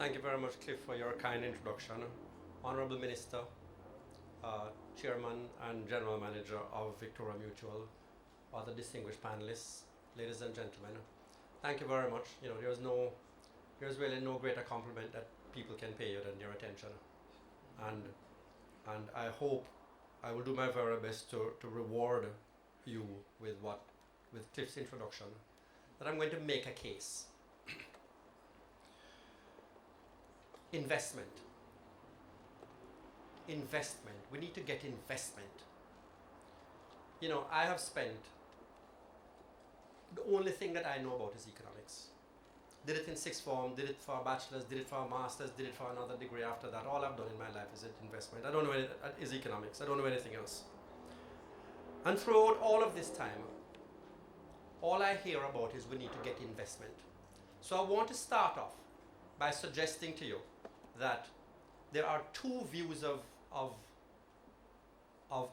Thank you very much, Cliff, for your kind introduction. Honorable Minister, Chairman and General Manager of Victoria Mutual, other distinguished panelists, ladies and gentlemen, thank you very much. There's really no greater compliment that people can pay you than your attention. And I hope I will do my very best to reward you with Cliff's introduction, that I'm going to make a case. Investment. We need to get investment. I have spent, the only thing that I know about is economics. Did it in sixth form, did it for a bachelor's, did it for a master's, did it for another degree after that. All I've done in my life is investment. I don't know is economics. I don't know anything else. And throughout all of this time, all I hear about is we need to get investment. So I want to start off by suggesting to you that there are two views of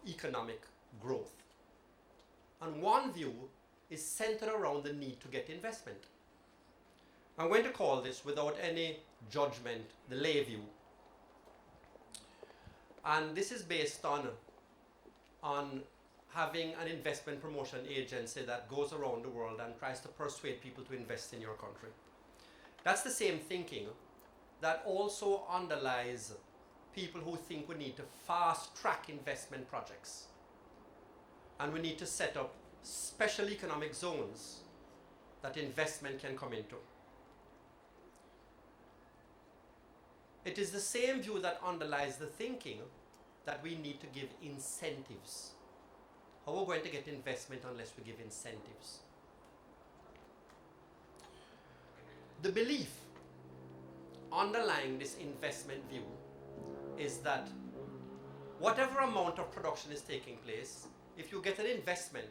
economic growth. And one view is centered around the need to get investment. I'm going to call this, without any judgment, the lay view. And this is based on having an investment promotion agency that goes around the world and tries to persuade people to invest in your country. That's the same thinking that also underlies people who think we need to fast-track investment projects. And we need to set up special economic zones that investment can come into. It is the same view that underlies the thinking that we need to give incentives. How are we going to get investment unless we give incentives? The belief underlying this investment view is that whatever amount of production is taking place, if you get an investment,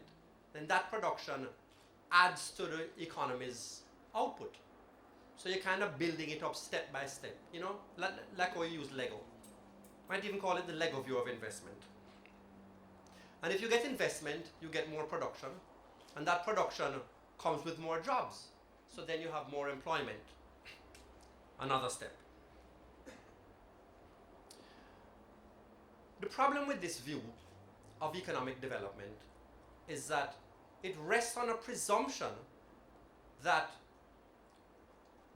then that production adds to the economy's output. So you're kind of building it up step by step, like how you use Lego. Might even call it the Lego view of investment. And if you get investment, you get more production, and that production comes with more jobs. So then you have more employment. Another step. The problem with this view of economic development is that it rests on a presumption that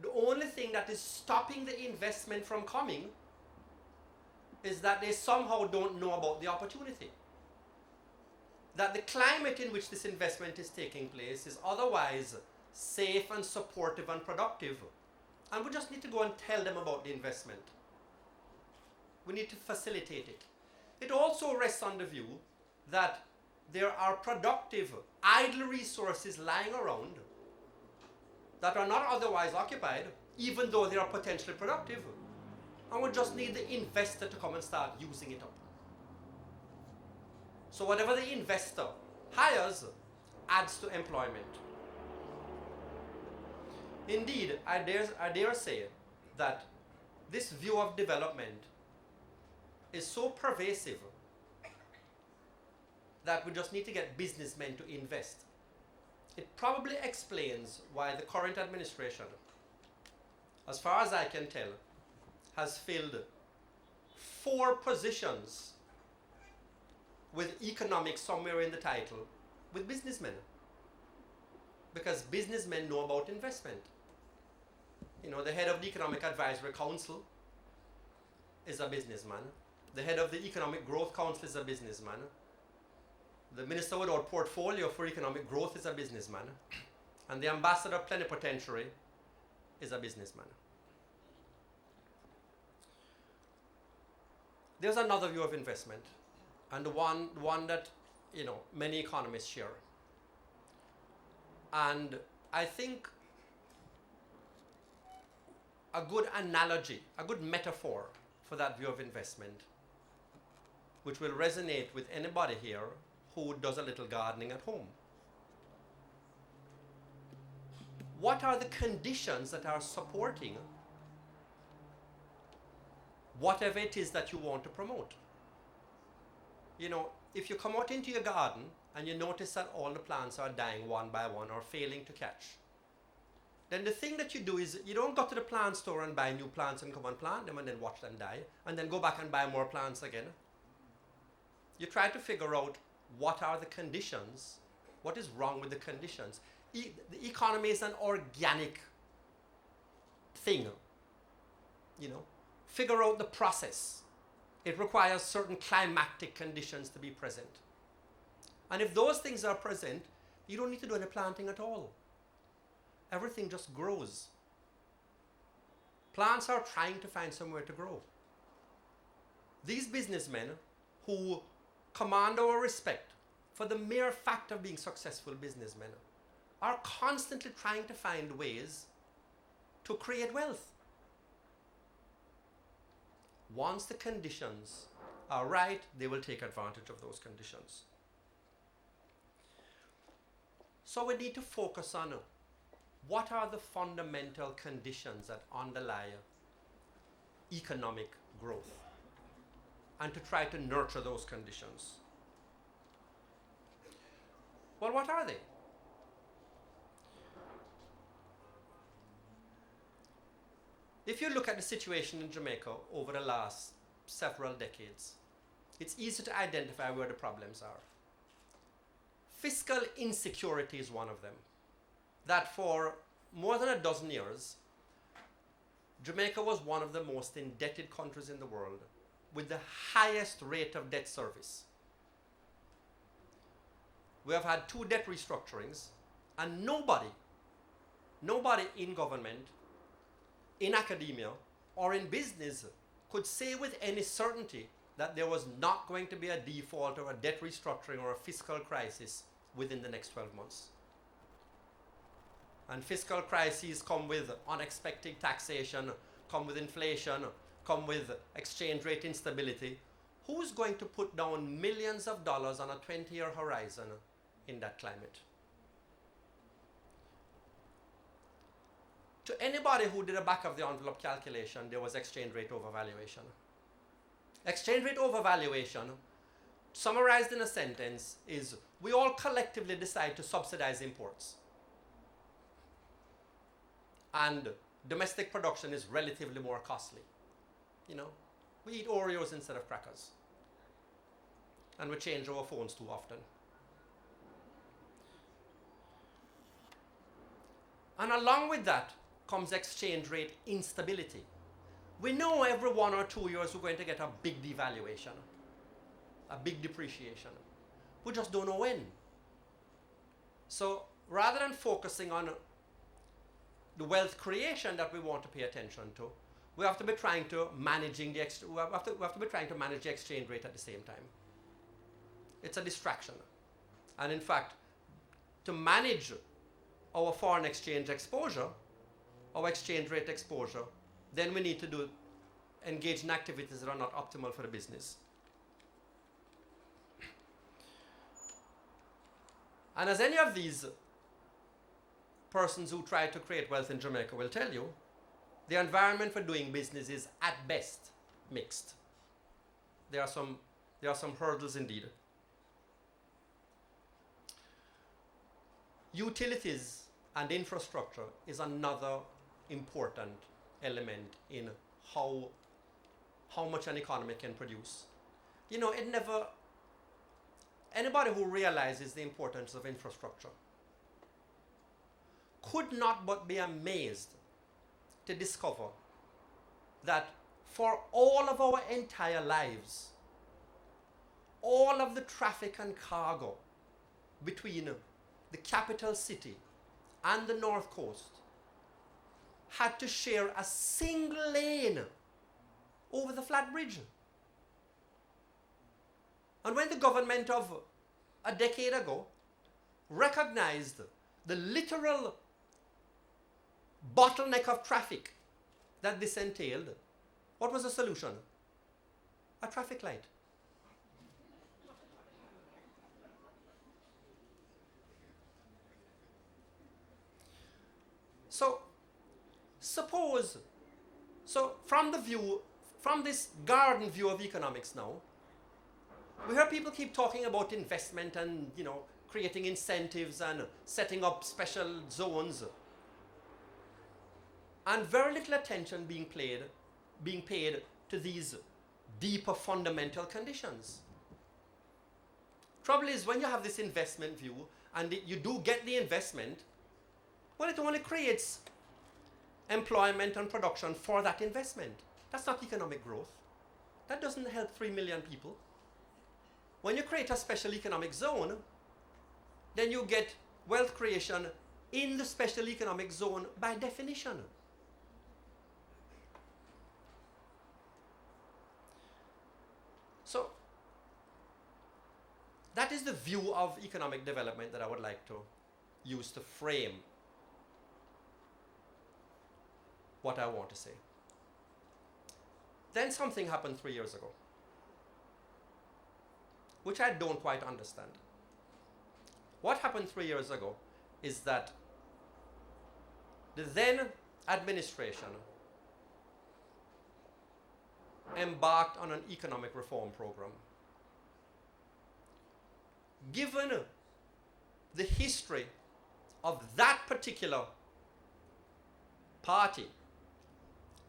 the only thing that is stopping the investment from coming is that they somehow don't know about the opportunity. That the climate in which this investment is taking place is otherwise safe and supportive and productive. And we just need to go and tell them about the investment. We need to facilitate it. It also rests on the view that there are productive, idle resources lying around that are not otherwise occupied, even though they are potentially productive. And we just need the investor to come and start using it up. So whatever the investor hires adds to employment. Indeed, I dare say that this view of development is so pervasive that we just need to get businessmen to invest. It probably explains why the current administration, as far as I can tell, has filled 4 positions with economics somewhere in the title with businessmen. Because businessmen know about investment. The head of the Economic Advisory Council is a businessman. The head of the Economic Growth Council is a businessman. The Minister without Portfolio for Economic Growth is a businessman. And the Ambassador Plenipotentiary is a businessman. There's another view of investment, and the one that many economists share. And I think a good analogy, a good metaphor for that view of investment, which will resonate with anybody here who does a little gardening at home. What are the conditions that are supporting whatever it is that you want to promote? If you come out into your garden and you notice that all the plants are dying one by one or failing to catch, then the thing that you do is you don't go to the plant store and buy new plants and come and plant them and then watch them die and then go back and buy more plants again. You try to figure out what are the conditions, what is wrong with the conditions. The economy is an organic thing, you know. Figure out the process. It requires certain climatic conditions to be present. And if those things are present, you don't need to do any planting at all. Everything just grows. Plants are trying to find somewhere to grow. These businessmen who command our respect for the mere fact of being successful businessmen are constantly trying to find ways to create wealth. Once the conditions are right, they will take advantage of those conditions. So we need to focus on what are the fundamental conditions that underlie economic growth and to try to nurture those conditions. Well, what are they? If you look at the situation in Jamaica over the last several decades, it's easy to identify where the problems are. Fiscal insecurity is one of them. That for more than a dozen years, Jamaica was one of the most indebted countries in the world with the highest rate of debt service. We have had 2 debt restructurings, and nobody in government, in academia, or in business could say with any certainty that there was not going to be a default or a debt restructuring or a fiscal crisis within the next 12 months. And fiscal crises come with unexpected taxation, come with inflation, come with exchange rate instability. Who's going to put down millions of dollars on a 20-year horizon in that climate? To anybody who did a back of the envelope calculation, there was exchange rate overvaluation. Exchange rate overvaluation, summarized in a sentence, is we all collectively decide to subsidize imports. And domestic production is relatively more costly. You know, we eat Oreos instead of crackers. And we change our phones too often. And along with that comes exchange rate instability. We know every 1 or 2 years we're going to get a big devaluation, a big depreciation. We just don't know when. So rather than focusing on the wealth creation that we want to pay attention to, we have to be trying to manage the exchange rate at the same time. It's a distraction. And in fact, to manage our foreign exchange exposure, our exchange rate exposure, then we need to engage in activities that are not optimal for the business. And as any of these persons who try to create wealth in Jamaica will tell you, the environment for doing business is at best mixed. There are some hurdles indeed. Utilities and infrastructure is another important element in how much an economy can produce. You know, anybody who realizes the importance of infrastructure could not but be amazed to discover that for all of our entire lives, all of the traffic and cargo between the capital city and the north coast had to share a single lane over the flat bridge. And when the government of a decade ago recognized the literal bottleneck of traffic that this entailed, what was the solution? A traffic light. So from this garden view of economics now, we hear people keep talking about investment and, you know, creating incentives and setting up special zones. and very little attention being paid to these deeper fundamental conditions. Trouble is, when you have this investment view and you do get the investment, well, it only creates employment and production for that investment. That's not economic growth. That doesn't help 3 million people. When you create a special economic zone, then you get wealth creation in the special economic zone by definition. So, that is the view of economic development that I would like to use to frame what I want to say. Then something happened 3 years ago, which I don't quite understand. What happened 3 years ago is that the then administration embarked on an economic reform program. Given the history of that particular party,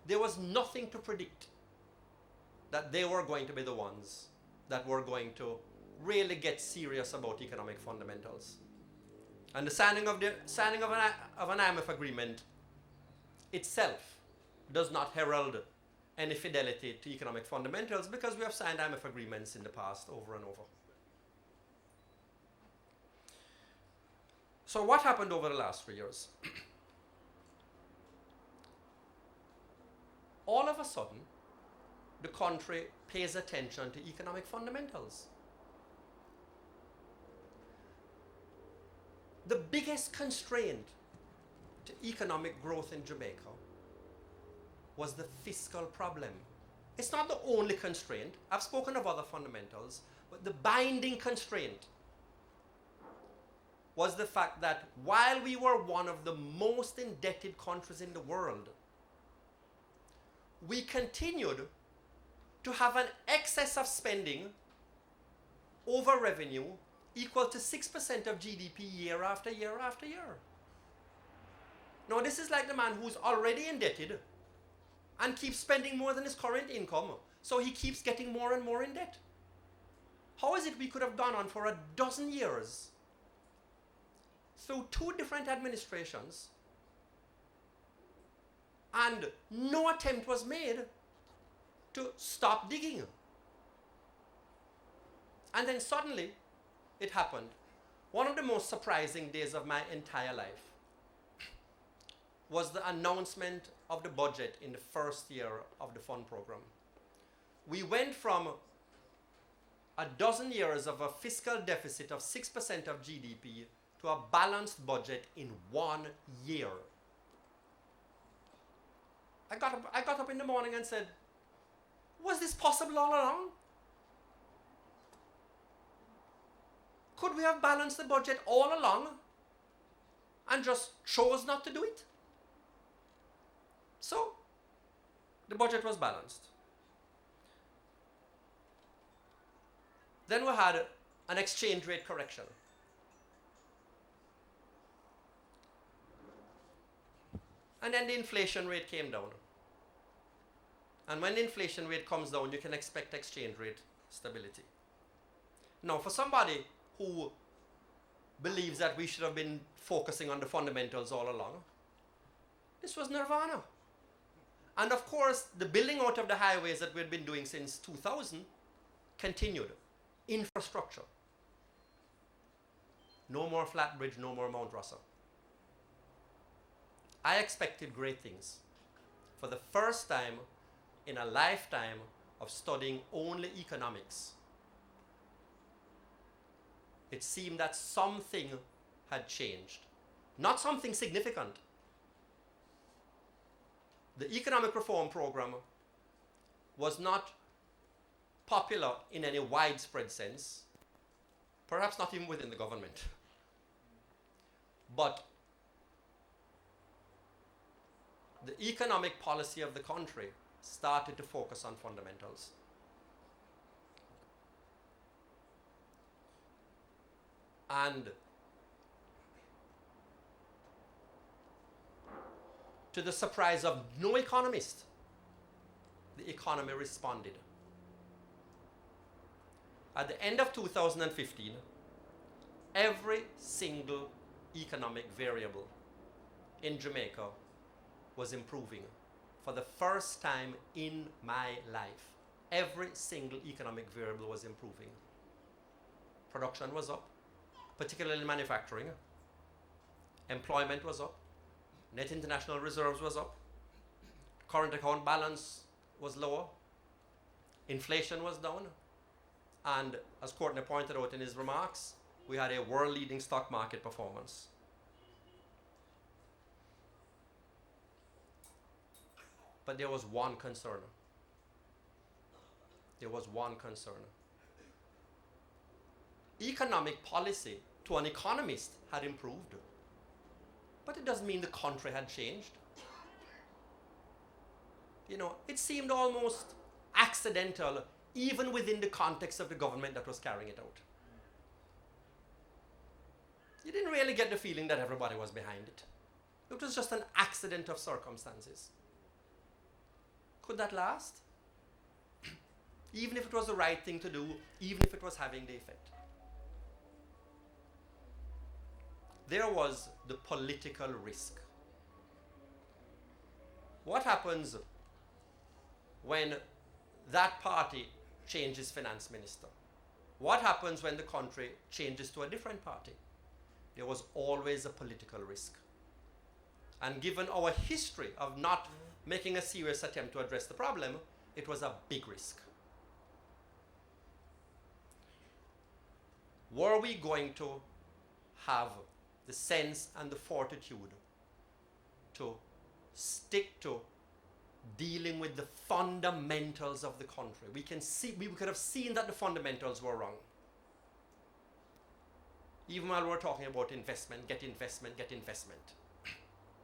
there was nothing to predict that they were going to be the ones that were going to really get serious about economic fundamentals. And the signing of an IMF agreement itself does not herald any fidelity to economic fundamentals, because we have signed IMF agreements in the past over and over. So what happened over the last 3 years? All of a sudden, the country pays attention to economic fundamentals. The biggest constraint to economic growth in Jamaica was the fiscal problem. It's not the only constraint. I've spoken of other fundamentals, but the binding constraint was the fact that while we were one of the most indebted countries in the world, we continued to have an excess of spending over revenue equal to 6% of GDP year after year after year. Now, this is like the man who's already indebted and keeps spending more than his current income, so he keeps getting more and more in debt. How is it we could have gone on for a dozen years through 2 different administrations and no attempt was made to stop digging? And then suddenly it happened. One of the most surprising days of my entire life was the announcement of the budget in the first year of the fund program. We went from a dozen years of a fiscal deficit of 6% of GDP to a balanced budget in 1 year. I got up in the morning and said, was this possible all along? Could we have balanced the budget all along and just chose not to do it? So, the budget was balanced. Then we had an exchange rate correction. And then the inflation rate came down. And when the inflation rate comes down, you can expect exchange rate stability. Now, for somebody who believes that we should have been focusing on the fundamentals all along, this was nirvana. And of course, the building out of the highways that we've been doing since 2000 continued. Infrastructure. No more flat bridge, no more Mount Russell. I expected great things. For the first time in a lifetime of studying only economics, it seemed that something had changed. Not something significant. The economic reform program was not popular in any widespread sense, perhaps not even within the government. But the economic policy of the country started to focus on fundamentals. And to the surprise of no economist, the economy responded. At the end of 2015, every single economic variable in Jamaica was improving for the first time in my life. Every single economic variable was improving. Production was up, particularly in manufacturing. Employment was up. Net international reserves was up. Current account balance was lower. Inflation was down. And as Courtney pointed out in his remarks, we had a world-leading stock market performance. But there was one concern. There was one concern. Economic policy to an economist had improved. But it doesn't mean the country had changed. You know, it seemed almost accidental, even within the context of the government that was carrying it out. You didn't really get the feeling that everybody was behind it. It was just an accident of circumstances. Could that last? Even if it was the right thing to do, even if it was having the effect. There was the political risk. What happens when that party changes finance minister? What happens when the country changes to a different party? There was always a political risk. And given our history of not making a serious attempt to address the problem, it was a big risk. Were we going to have the sense and the fortitude to stick to dealing with the fundamentals of the country? We could have seen that the fundamentals were wrong. Even while we're talking about investment, get investment, get investment.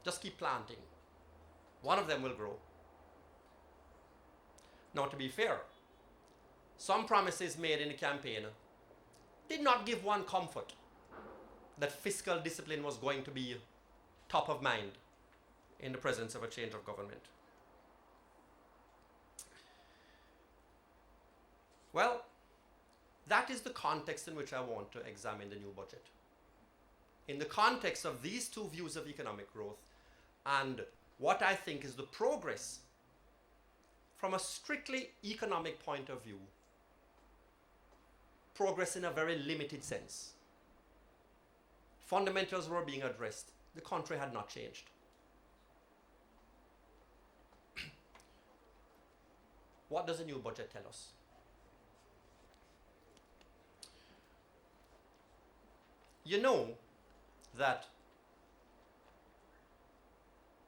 Just keep planting. One of them will grow. Now, to be fair, some promises made in the campaign did not give one comfort that fiscal discipline was going to be top of mind in the presence of a change of government. Well, that is the context in which I want to examine the new budget. In the context of these two views of economic growth and what I think is the progress from a strictly economic point of view, progress in a very limited sense. Fundamentals were being addressed. The country had not changed. What does the new budget tell us? You know that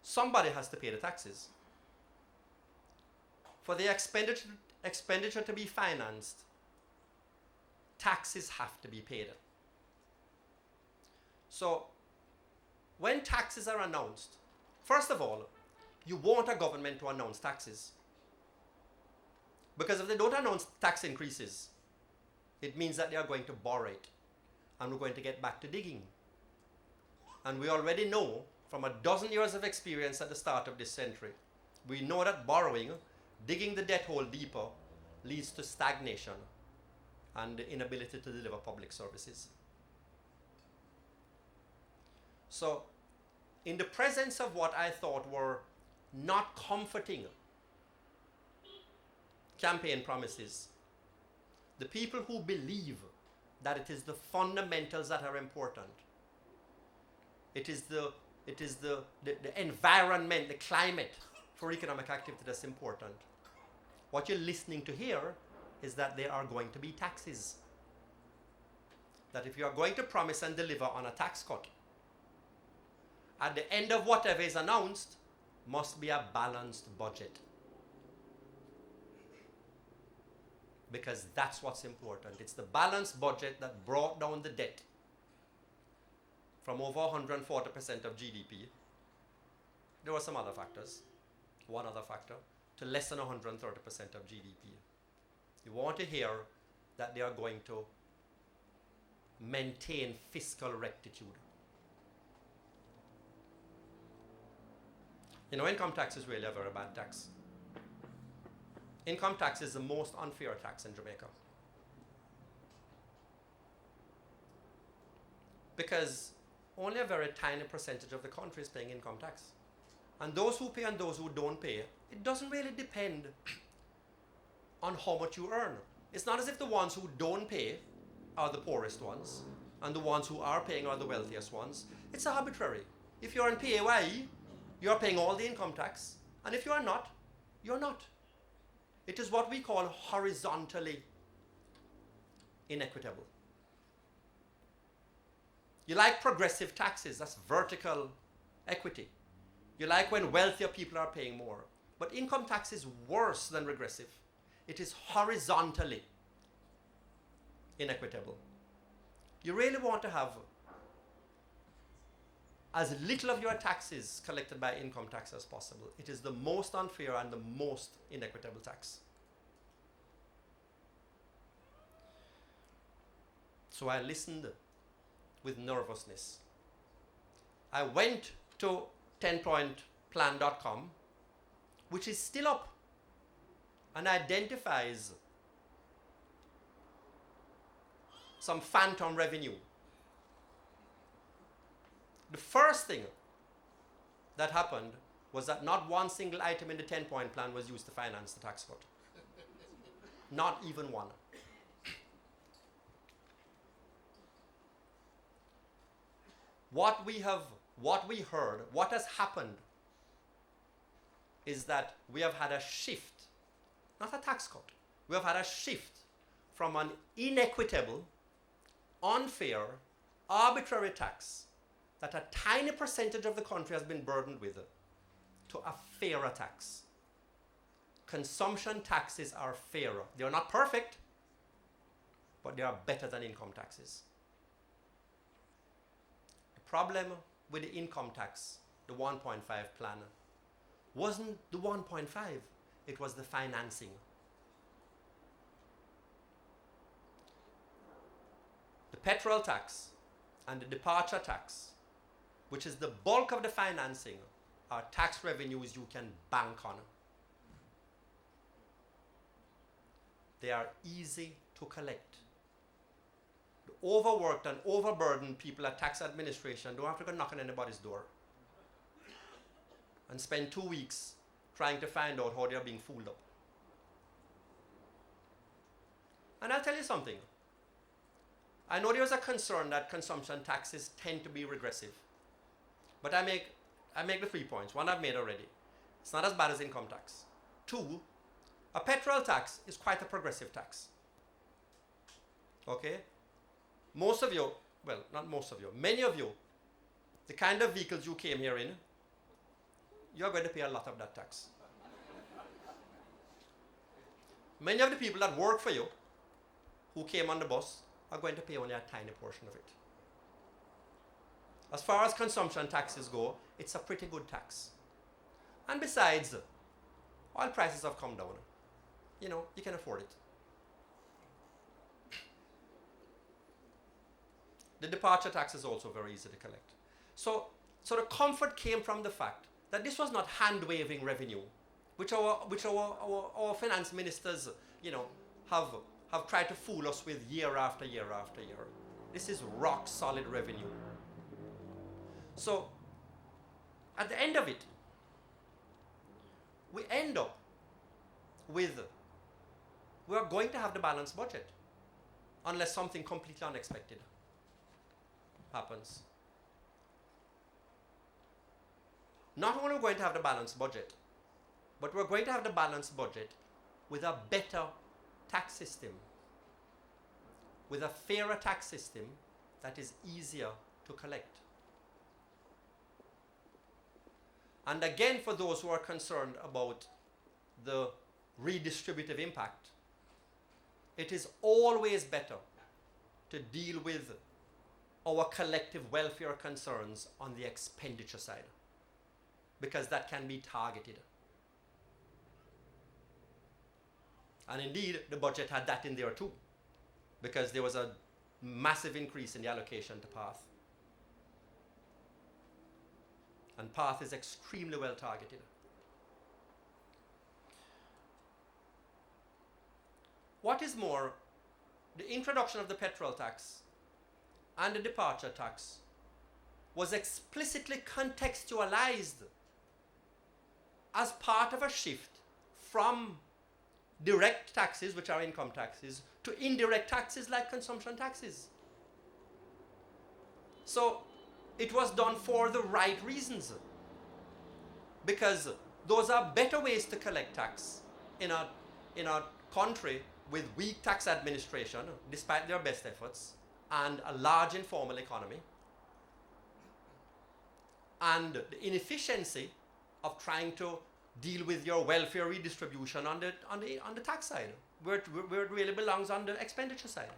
somebody has to pay the taxes. For the expenditure to be financed, taxes have to be paid. So, when taxes are announced, first of all, you want a government to announce taxes. Because if they don't announce tax increases, it means that they are going to borrow it. And we're going to get back to digging. And we already know from a dozen years of experience at the start of this century, we know that borrowing, digging the debt hole deeper, leads to stagnation and the inability to deliver public services. So, in the presence of what I thought were not comforting campaign promises, the people who believe that it is the fundamentals that are important, it is the environment, the climate for economic activity that's important. What you're listening to here is that there are going to be taxes. That if you are going to promise and deliver on a tax cut, at the end of whatever is announced, must be a balanced budget. Because that's what's important. It's the balanced budget that brought down the debt from over 140% of GDP. There were some other factors. One other factor, to less than 130% of GDP. You want to hear that they are going to maintain fiscal rectitude. You know, income tax is really a very bad tax. Income tax is the most unfair tax in Jamaica. Because only a very tiny percentage of the country is paying income tax. And those who pay and those who don't pay, it doesn't really depend on how much you earn. It's not as if the ones who don't pay are the poorest ones, and the ones who are paying are the wealthiest ones. It's arbitrary. If you're in PAYE, you're paying all the income tax, and if you are not, you're not. It is what we call horizontally inequitable. You like progressive taxes, that's vertical equity. You like when wealthier people are paying more. But income tax is worse than regressive. It is horizontally inequitable. You really want to have as little of your taxes collected by income tax as possible. It is the most unfair and the most inequitable tax. So I listened with nervousness. I went to 10pointplan.com, which is still up and identifies some phantom revenue. The first thing that happened was that not one single item in the 10-point plan was used to finance the tax cut. Not even one. What we heard, what has happened is that we have had a shift, not a tax cut, we have had a shift from an inequitable, unfair, arbitrary tax that a tiny percentage of the country has been burdened with to a fairer tax. Consumption taxes are fairer. They are not perfect, but they are better than income taxes. The problem with the income tax, the 1.5 plan, wasn't the 1.5, it was the financing. The petrol tax and the departure tax, which is the bulk of the financing, are tax revenues you can bank on. They are easy to collect. The overworked and overburdened people at tax administration don't have to go knock on anybody's door and spend 2 weeks trying to find out how they are being fooled up. And I'll tell you something. I know there was a concern that consumption taxes tend to be regressive. But I make the 3 points. One I've made already. It's not as bad as income tax. 2, a petrol tax is quite a progressive tax. Okay? Most of you, well, not most of you, many of you, the kind of vehicles you came here in, you're going to pay a lot of that tax. Many of the people that work for you, who came on the bus, are going to pay only a tiny portion of it. As far as consumption taxes go, it's a pretty good tax. And besides, oil prices have come down. You know, you can afford it. The departure tax is also very easy to collect. So the comfort came from the fact that this was not hand-waving revenue, which our finance ministers, you know, have tried to fool us with year after year after year. This is rock solid revenue. So at the end of it, we end up with, we are going to have the balanced budget unless something completely unexpected happens. Not only are we going to have the balanced budget, but we're going to have the balanced budget with a better tax system, with a fairer tax system that is easier to collect. And again, for those who are concerned about the redistributive impact, it is always better to deal with our collective welfare concerns on the expenditure side, because that can be targeted. And indeed, the budget had that in there too, because there was a massive increase in the allocation to PATH. And path is extremely well targeted. What is more, the introduction of the petrol tax and the departure tax was explicitly contextualized as part of a shift from direct taxes, which are income taxes, to indirect taxes like consumption taxes. So it was done for the right reasons, because those are better ways to collect tax in a country with weak tax administration, despite their best efforts, and a large informal economy, and the inefficiency of trying to deal with your welfare redistribution on the tax side, where it really belongs on the expenditure side.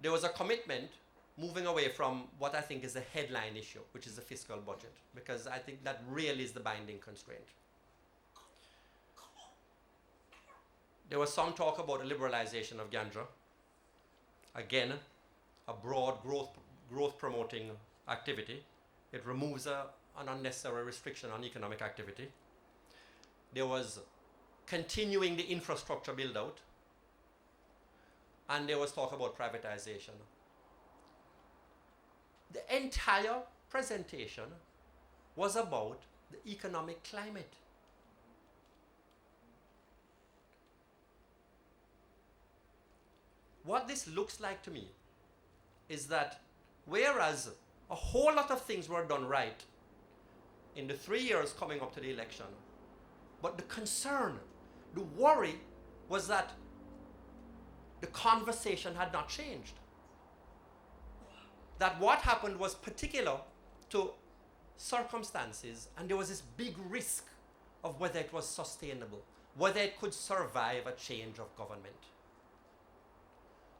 There was a commitment moving away from what I think is the headline issue, which is the fiscal budget, because I think that really is the binding constraint. There was some talk about a liberalization of ganja. Again, a broad growth promoting activity. It removes an unnecessary restriction on economic activity. There was continuing the infrastructure build out. And there was talk about privatization. The entire presentation was about the economic climate. What this looks like to me is that whereas a whole lot of things were done right in the 3 years coming up to the election, but the concern, the worry was that the conversation had not changed. That what happened was particular to circumstances, and there was this big risk of whether it was sustainable, whether it could survive a change of government.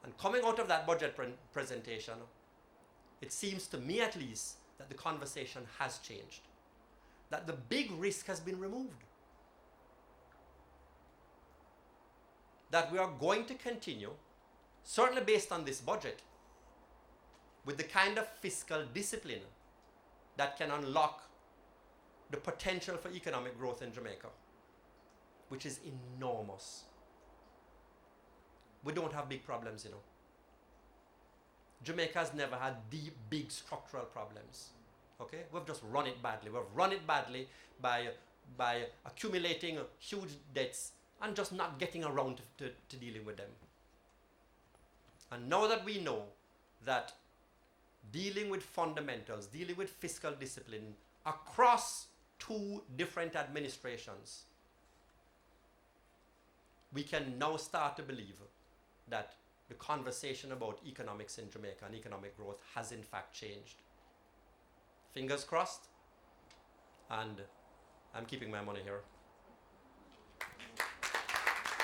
And coming out of that budget presentation, it seems to me at least that the conversation has changed, that the big risk has been removed, that we are going to continue, certainly based on this budget, with the kind of fiscal discipline that can unlock the potential for economic growth in Jamaica, which is enormous. We don't have big problems, you know. Jamaica has never had deep, big structural problems. Okay? We've just run it badly. We've run it badly by accumulating huge debts and just not getting around to dealing with them. And now that we know that dealing with fundamentals, dealing with fiscal discipline across 2 different administrations, we can now start to believe that the conversation about economics in Jamaica and economic growth has in fact changed. Fingers crossed, and I'm keeping my money here.